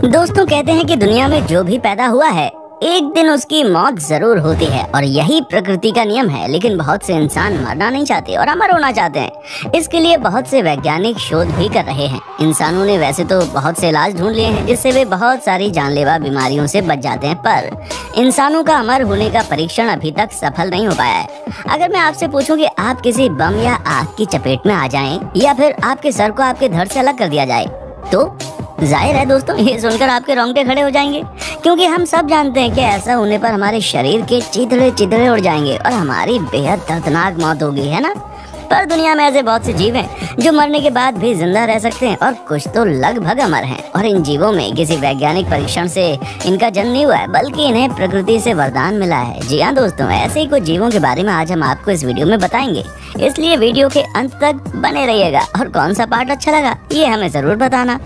दोस्तों कहते हैं कि दुनिया में जो भी पैदा हुआ है एक दिन उसकी मौत जरूर होती है और यही प्रकृति का नियम है। लेकिन बहुत से इंसान मरना नहीं चाहते और अमर होना चाहते हैं। इसके लिए बहुत से वैज्ञानिक शोध भी कर रहे हैं। इंसानों ने वैसे तो बहुत से इलाज ढूंढ लिए हैं जिससे वे बहुत सारी जानलेवा बीमारियों से बच जाते हैं, पर इंसानों का अमर होने का परीक्षण अभी तक सफल नहीं हो पाया है। अगर मैं आपसे पूछूं कि आप किसी बम या आग की चपेट में आ जाएं या फिर आपके सर को आपके धड़ से अलग कर दिया जाए तो जाहिर है दोस्तों ये सुनकर आपके रोंगटे खड़े हो जाएंगे, क्योंकि हम सब जानते हैं कि ऐसा होने पर हमारे शरीर के चिथड़े चिथड़े उड़ जाएंगे और हमारी बेहद दर्दनाक मौत होगी, है ना। पर दुनिया में ऐसे बहुत से जीव हैं जो मरने के बाद भी जिंदा रह सकते हैं और कुछ तो लगभग अमर हैं। और इन जीवों में किसी वैज्ञानिक परीक्षण से इनका जन्म नहीं हुआ है, बल्कि इन्हें प्रकृति से वरदान मिला है। जी हाँ दोस्तों, ऐसे ही कुछ जीवों के बारे में आज हम आपको इस वीडियो में बताएंगे, इसलिए वीडियो के अंत तक बने रहिएगा। और कौन सा पार्ट अच्छा लगा ये हमें जरूर बताना।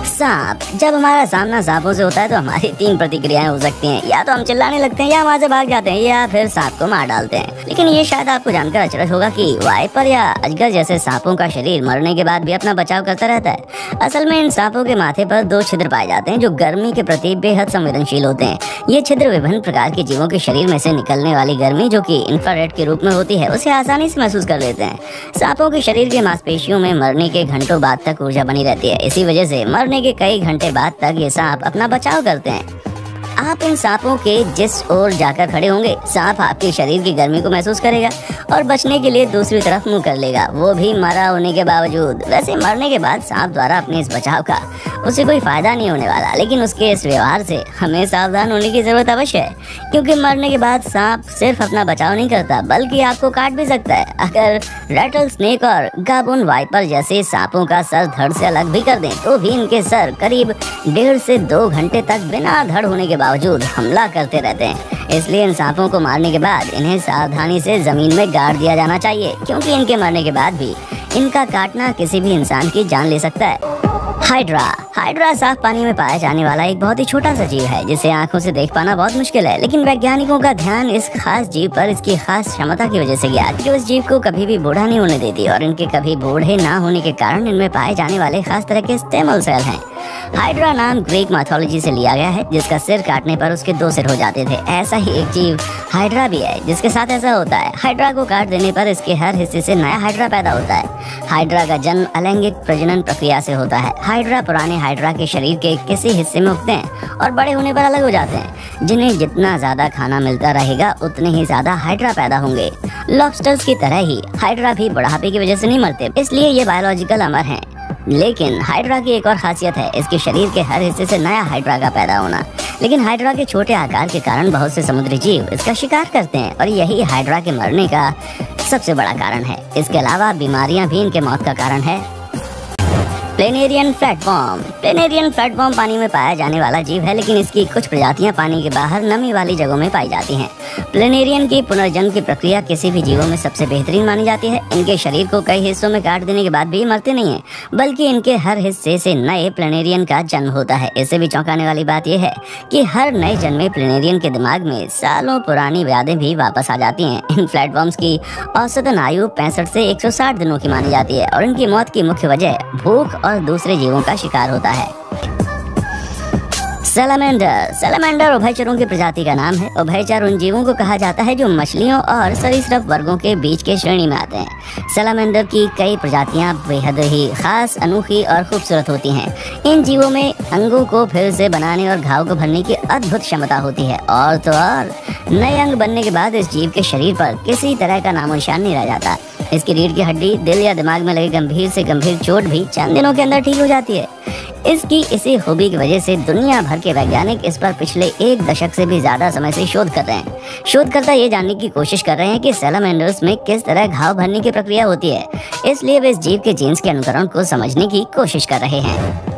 सांप। जब हमारा सामना सांपों से होता है तो हमारी 3 प्रतिक्रियाएं हो सकती हैं। या तो हम चिल्लाने लगते हैं, या वहाँ से भाग जाते हैं, या फिर सांप को मार डालते हैं। लेकिन ये शायद आपको जानकर अचरज होगा कि वाइपर या अजगर जैसे सांपों का शरीर मरने के बाद भी अपना बचाव करता रहता है। असल में इन सांपों के माथे पर 2 छिद्र पाए जाते हैं जो गर्मी के प्रति बेहद संवेदनशील होते हैं। ये छिद्र विभिन्न प्रकार के जीवों के शरीर में से निकलने वाली गर्मी, जो कि इंफ्रारेड के रूप में होती है, उसे आसानी से महसूस कर लेते हैं। सांपों के शरीर के मांसपेशियों में मरने के घंटों बाद तक ऊर्जा बनी रहती है। इसी वजह से मरने के कई घंटे बाद तक ये सांप अपना बचाव करते हैं। आप इन सांपों के जिस ओर जाकर खड़े होंगे, सांप आपके शरीर की गर्मी को महसूस करेगा और बचने के लिए दूसरी तरफ मुंह कर लेगा, वो भी मरा होने के बावजूद। वैसे मरने के बाद सांप द्वारा अपने इस बचाव का उसे कोई फायदा नहीं होने वाला, लेकिन उसके इस व्यवहार से हमें सावधान होने की जरूरत अवश्य है, क्योंकि मरने के बाद सांप सिर्फ अपना बचाव नहीं करता बल्कि आपको काट भी सकता है। अगर रैटल स्नेक और गाबून वाइपर जैसे सांपों का सर धड़ से अलग भी कर दें तो भी इनके सर करीब 1.5 से 2 घंटे तक बिना धड़ होने के बावजूद हमला करते रहते हैं। इसलिए इन सांपों को मारने के बाद इन्हें सावधानी से जमीन में गाड़ दिया जाना चाहिए, क्योंकि इनके मरने के बाद भी इनका काटना किसी भी इंसान की जान ले सकता है। हाइड्रा। हाइड्रा साफ पानी में पाया जाने वाला एक बहुत ही छोटा सा जीव है जिसे आंखों से देख पाना बहुत मुश्किल है, लेकिन वैज्ञानिकों का ध्यान इस खास जीव पर इसकी खास क्षमता की वजह से गया जो इस जीव को कभी भी बूढ़ा नहीं होने देती, और इनके कभी बूढ़े ना होने के कारण इनमें पाए जाने वाले खास तरह के स्टेमल सेल हैं। हाइड्रा नाम ग्रीक माइथोलॉजी से लिया गया है, जिसका सिर काटने पर उसके 2 सिर हो जाते थे। ऐसा ही एक जीव हाइड्रा भी है जिसके साथ ऐसा होता है। हाइड्रा को काट देने पर इसके हर हिस्से से नया हाइड्रा पैदा होता है। हाइड्रा का जन्म अलैंगिक प्रजनन प्रक्रिया से होता है। हाइड्रा पुराने हाइड्रा के शरीर के किसी हिस्से में उगते हैं और बड़े होने पर अलग हो जाते हैं। जिन्हें जितना ज्यादा खाना मिलता रहेगा उतने ही ज्यादा हाइड्रा पैदा होंगे। लॉबस्टर्स की तरह ही हाइड्रा भी बुढ़ापे की वजह से नहीं मरते, इसलिए ये बायोलॉजिकल अमर हैं। लेकिन हाइड्रा की एक और खासियत है इसके शरीर के हर हिस्से से नया हाइड्रा का पैदा होना। लेकिन हाइड्रा के छोटे आकार के कारण बहुत से समुद्री जीव इसका शिकार करते हैं और यही हाइड्रा के मरने का सबसे बड़ा कारण है। इसके अलावा बीमारियां भी इनके मौत का कारण है। Planarian flatworm. प्लेनेरियन फ्लैटवर्म पानी में पाया जाने वाला जीव है, लेकिन इसकी कुछ प्रजातियां पानी के बाहर नमी वाली जगहों में पाई जाती हैं। प्लेनेरियन की पुनर्जन्म की प्रक्रिया किसी भी जीवों में सबसे बेहतरीन मानी जाती है। इनके शरीर को कई हिस्सों में काट देने के बाद भी मरते नहीं हैं, बल्कि इनके हर हिस्से से नए प्लेनेरियन का जन्म होता है। इससे भी चौंकाने वाली बात यह है कि हर नए जन्मे प्लेनेरियन के दिमाग में सालों पुरानी यादें भी वापस आ जाती हैं। इन फ्लैटवर्म्स की औसतन आयु 65 से 160 दिनों की मानी जाती है और इनकी मौत की मुख्य वजह भूख और दूसरे जीवों का शिकार होता है। सैलामेंडर। सैलामेंडर उभयचरों की प्रजाति का नाम है। उभयचर उन जीवों को कहा जाता है जो मछलियों और सरीसृप वर्गों के बीच के श्रेणी में आते हैं। सैलामेंडर की कई प्रजातियां बेहद ही खास, अनोखी और खूबसूरत होती हैं। इन जीवों में अंगों को फिर से बनाने और घाव को भरने की अद्भुत क्षमता होती है, और तो और नए अंग बनने के बाद इस जीव के शरीर पर किसी तरह का नामो निशान नहीं रह जाता। इसकी रीढ़ की हड्डी, दिल या दिमाग में लगे गंभीर से गंभीर चोट भी चंद दिनों के अंदर ठीक हो जाती है। इसकी इसी खूबी की वजह से दुनिया भर के वैज्ञानिक इस पर पिछले 1 दशक से भी ज्यादा समय से शोध कर रहे हैं। शोधकर्ता ये जानने की कोशिश कर रहे हैं कि सैलामेंडर्स में किस तरह घाव भरने की प्रक्रिया होती है, इसलिए वे इस जीव के जीन्स के अनुकरण को समझने की कोशिश कर रहे हैं।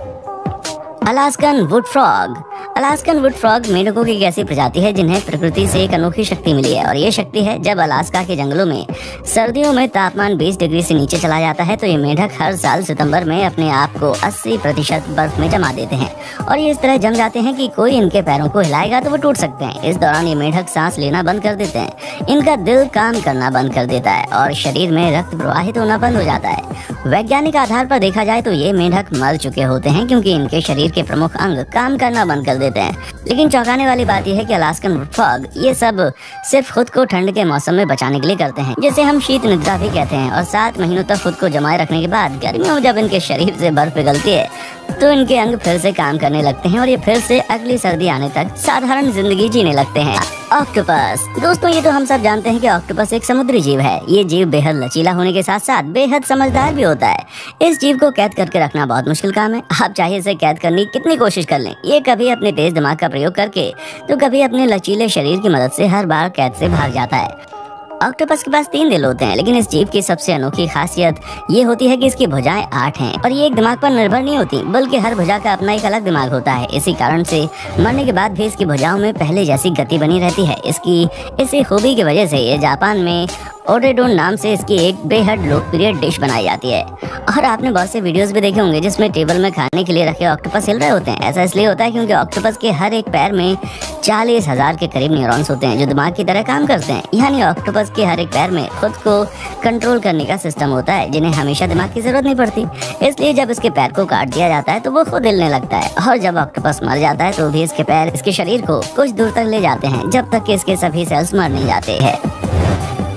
Alaskan would frog. Alaskan would frog मेंढकों की एक ऐसी प्रजाति है जिन्हें प्रकृति से एक अनोखी शक्ति मिली है, और ये शक्ति है जब अलास्का के जंगलों में सर्दियों में तापमान 20 डिग्री से नीचे चला जाता है तो ये मेंढक हर साल सितंबर में अपने आप को 80% बर्फ में जमा देते हैं, और ये इस तरह जम जाते हैं कि कोई इनके पैरों को हिलाएगा तो वो टूट सकते हैं। इस दौरान ये मेंढक सांस लेना बंद कर देते हैं, इनका दिल काम करना बंद कर देता है और शरीर में रक्त प्रवाहित होना बंद हो जाता है। वैज्ञानिक आधार पर देखा जाए तो ये मेंढक मर चुके होते हैं क्योंकि इनके शरीर के प्रमुख अंग काम करना बंद कर देते हैं। लेकिन चौंकाने वाली बात यह है कि अलास्कन वुडफ्रॉग ये सब सिर्फ खुद को ठंड के मौसम में बचाने के लिए करते हैं, जिसे हम शीत निद्रा भी कहते हैं। और 7 महीनों तक खुद को जमाए रखने के बाद गर्मियों में जब इनके शरीर से बर्फ पिघलती है तो इनके अंग फिर से काम करने लगते हैं और ये फिर से अगली सर्दी आने तक साधारण जिंदगी जीने लगते हैं। ऑक्टोपस दोस्तों, ये तो हम सब जानते हैं कि ऑक्टोपस एक समुद्री जीव है। ये जीव बेहद लचीला होने के साथ साथ बेहद समझदार भी होता है। इस जीव को कैद करके रखना बहुत मुश्किल काम है। आप चाहे इसे कैद करने की कितनी कोशिश कर लें, ये कभी अपने तेज दिमाग का प्रयोग करके तो कभी अपने लचीले शरीर की मदद से हर बार कैद से भाग जाता है। ऑक्टोपस के पास 3 दिल होते हैं, लेकिन इस जीव की सबसे अनोखी खासियत ये होती है कि इसकी भुजाएं 8 हैं और ये एक दिमाग पर निर्भर नहीं होती, बल्कि हर भुजा का अपना एक अलग दिमाग होता है। इसी कारण से मरने के बाद भी इसकी भुजाओं में पहले जैसी गति बनी रहती है। इसी खूबी की वजह से ये जापान में ओडेडोन नाम से इसकी एक बेहद लोकप्रिय डिश बनाई जाती है। और आपने बहुत से वीडियोस भी देखे होंगे जिसमें टेबल में खाने के लिए रखे ऑक्टोपस हिल रहे होते हैं। ऐसा इसलिए होता है क्योंकि ऑक्टोपस के हर एक पैर में 40,000 के करीब न्यूरॉन्स होते हैं जो दिमाग की तरह काम करते हैं। यानी ऑक्टोपस के हर एक पैर में खुद को कंट्रोल करने का सिस्टम होता है, जिन्हें हमेशा दिमाग की जरूरत नहीं पड़ती। इसलिए जब इसके पैर को काट दिया जाता है तो वो खुद हिलने लगता है। और जब ऑक्टोपस मर जाता है तो भी इसके पैर इसके शरीर को कुछ दूर तक ले जाते हैं, जब तक कि इसके सभी सेल्स मर नहीं जाते हैं।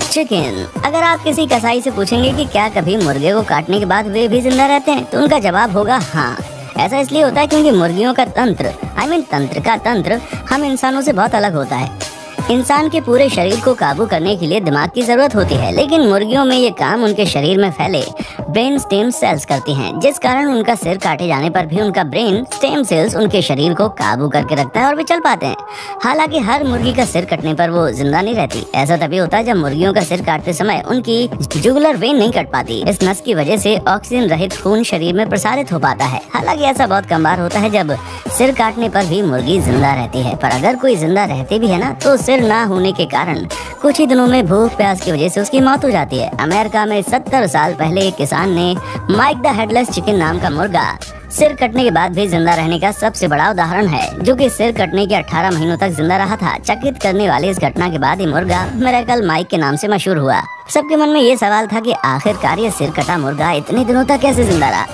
चिकन, अगर आप किसी कसाई से पूछेंगे कि क्या कभी मुर्गे को काटने के बाद वे भी जिंदा रहते हैं, तो उनका जवाब होगा हाँ। ऐसा इसलिए होता है क्योंकि मुर्गियों का तंत्र तंत्र हम इंसानों से बहुत अलग होता है। इंसान के पूरे शरीर को काबू करने के लिए दिमाग की जरूरत होती है, लेकिन मुर्गियों में ये काम उनके शरीर में फैले ब्रेन स्टेम सेल्स करती हैं, जिस कारण उनका सिर काटे जाने पर भी उनका ब्रेन स्टेम सेल्स उनके शरीर को काबू करके रखता है और वे चल पाते हैं। हालांकि हर मुर्गी का सिर कटने पर वो जिंदा नहीं रहती। ऐसा तभी होता है जब मुर्गियों का सिर काटते समय उनकी जुगुलर वेन नहीं कट पाती। इस नस की वजह से ऑक्सीजन रहित खून शरीर में प्रसारित हो पाता है। हालांकि ऐसा बहुत कम बार होता है जब सिर काटने पर भी मुर्गी जिंदा रहती है, पर अगर कोई जिंदा रहती भी है ना तो सिर ना होने के कारण कुछ ही दिनों में भूख प्यास की वजह से उसकी मौत हो जाती है। अमेरिका में 70 साल पहले एक किसान ने माइक द हेडलेस चिकन नाम का मुर्गा सिर कटने के बाद भी जिंदा रहने का सबसे बड़ा उदाहरण है, जो कि सिर कटने के 18 महीनों तक जिंदा रहा था। चकित करने वाली इस घटना के बाद ये मुर्गा मिरेकल माइक के नाम से मशहूर हुआ। सबके मन में ये सवाल था कि आखिरकार ये सिर कटा मुर्गा इतने दिनों तक कैसे जिंदा रहा।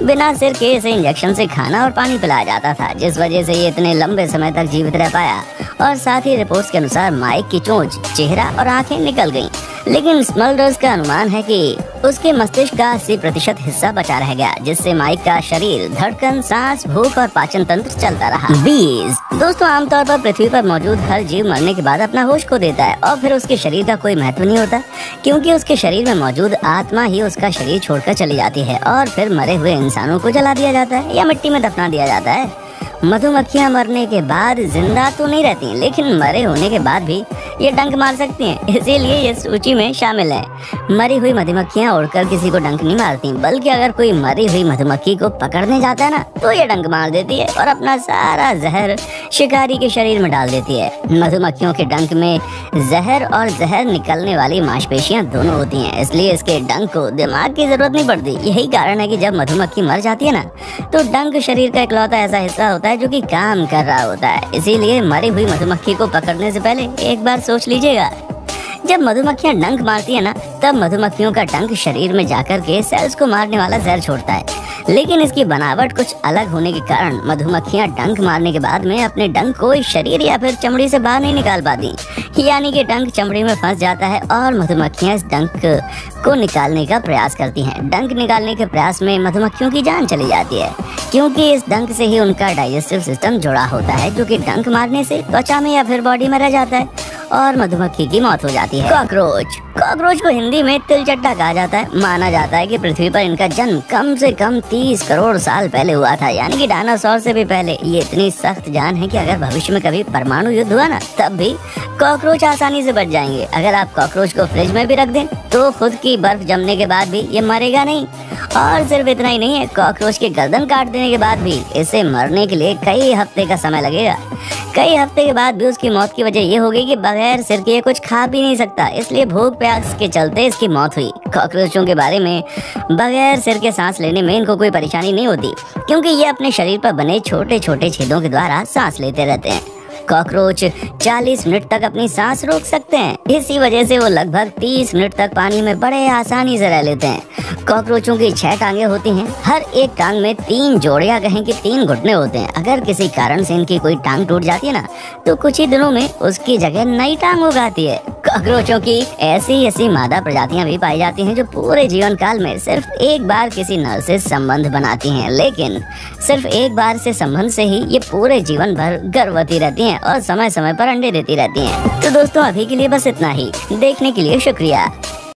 बिना सिर के इसे इंजेक्शन से खाना और पानी पिलाया जाता था, जिस वजह से ये इतने लंबे समय तक जीवित रह पाया। और साथ ही रिपोर्ट्स के अनुसार माइक की चोंच, चेहरा और आंखें निकल गईं। लेकिन स्मल्डर्स का अनुमान है कि उसके मस्तिष्क का 80% हिस्सा बचा रह गया, जिससे माइक का शरीर, धड़कन, सांस, भूख और पाचन तंत्र चलता रहा। बीज दोस्तों, आमतौर पर पृथ्वी पर मौजूद हर जीव मरने के बाद अपना होश खो देता है और फिर उसके शरीर का कोई महत्व नहीं होता, क्योंकि उसके शरीर में मौजूद आत्मा ही उसका शरीर छोड़कर चली जाती है और फिर मरे हुए इंसानों को जला दिया जाता है या मिट्टी में दफना दिया जाता है। मधुमक्खियां मरने के बाद जिंदा तो नहीं रहती, लेकिन मरे होने के बाद भी ये डंक मार सकती हैं, इसीलिए ये सूची में शामिल है। मरी हुई मधुमक्खियां उड़कर किसी को डंक नहीं मारती, बल्कि अगर कोई मरी हुई मधुमक्खी को पकड़ने जाता है ना तो ये डंक मार देती है और अपना सारा जहर शिकारी के शरीर में डाल देती है। मधुमक्खियों के डंक में जहर और जहर निकलने वाली मांसपेशियां दोनों होती हैं, इसलिए इसके डंक को दिमाग की जरूरत नहीं पड़ती। यही कारण है कि जब मधुमक्खी मर जाती है ना तो डंक शरीर का इकलौता ऐसा हिस्सा होता है जो कि काम कर रहा होता है। इसीलिए मरी हुई मधुमक्खी को पकड़ने से पहले एक बार सोच लीजिएगा। जब मधुमक्खियां डंक मारती है ना तब मधुमक्खियों का डंक शरीर में जाकर के सेल्स को मारने वाला जहर छोड़ता है, लेकिन इसकी बनावट कुछ अलग होने के कारण मधुमक्खियां डंक मारने के बाद में अपने डंक को शरीर या फिर चमड़ी से बाहर नहीं निकाल पाती, यानी कि डंक चमड़ी में फंस जाता है और मधुमक्खियां इस डंक को निकालने का प्रयास करती हैं। डंक निकालने के प्रयास में मधुमक्खियों की जान चली जाती है, क्योंकि इस डंक से ही उनका डाइजेस्टिव सिस्टम जुड़ा होता है, जो कि डंक मारने से त्वचा में या फिर बॉडी में रह जाता है और मधुमक्खी की मौत हो जाती है। कॉकरोच को हिंदी में तिलचट्टा कहा जाता है। माना जाता है कि पृथ्वी पर इनका जन्म कम से कम 30 करोड़ साल पहले हुआ था, यानी कि डायनासोर से भी पहले। ये इतनी सख्त जान है कि अगर भविष्य में कभी परमाणु युद्ध हुआ ना तब भी कॉकरोच आसानी से बच जाएंगे। अगर आप कॉकरोच को फ्रिज में भी रख दें तो खुद की बर्फ जमने के बाद भी ये मरेगा नहीं। और सिर्फ इतना ही नहीं है, कॉकरोच के गर्दन काट देने के बाद भी इसे मरने के लिए कई हफ्ते का समय लगेगा। कई हफ्ते के बाद भी उसकी मौत की वजह ये हो गई कि बगैर सिर के कुछ खा भी नहीं सकता, इसलिए भूख प्यास के चलते इसकी मौत हुई। कॉकरोचों के बारे में बगैर सिर के सांस लेने में इनको कोई परेशानी नहीं होती, क्योंकि ये अपने शरीर पर बने छोटे छोटे छेदों के द्वारा सांस लेते रहते हैं। कॉकरोच 40 मिनट तक अपनी सांस रोक सकते हैं। इसी वजह से वो लगभग 30 मिनट तक पानी में बड़े आसानी से रह लेते हैं। कॉकरोचों की 6 टांगे होती हैं। हर एक टांग में 3 जोड़े या कहें कि 3 घुटने होते हैं। अगर किसी कारण से इनकी कोई टांग टूट जाती है ना, तो कुछ ही दिनों में उसकी जगह नई टांग उग आती है। कॉकरोचों की ऐसी मादा प्रजातियां भी पाई जाती हैं जो पूरे जीवन काल में सिर्फ एक बार किसी नर से संबंध बनाती हैं, लेकिन सिर्फ एक बार से संबंध से ही ये पूरे जीवन भर गर्भवती रहती हैं और समय समय पर अंडे देती रहती हैं। तो दोस्तों, अभी के लिए बस इतना ही। देखने के लिए शुक्रिया।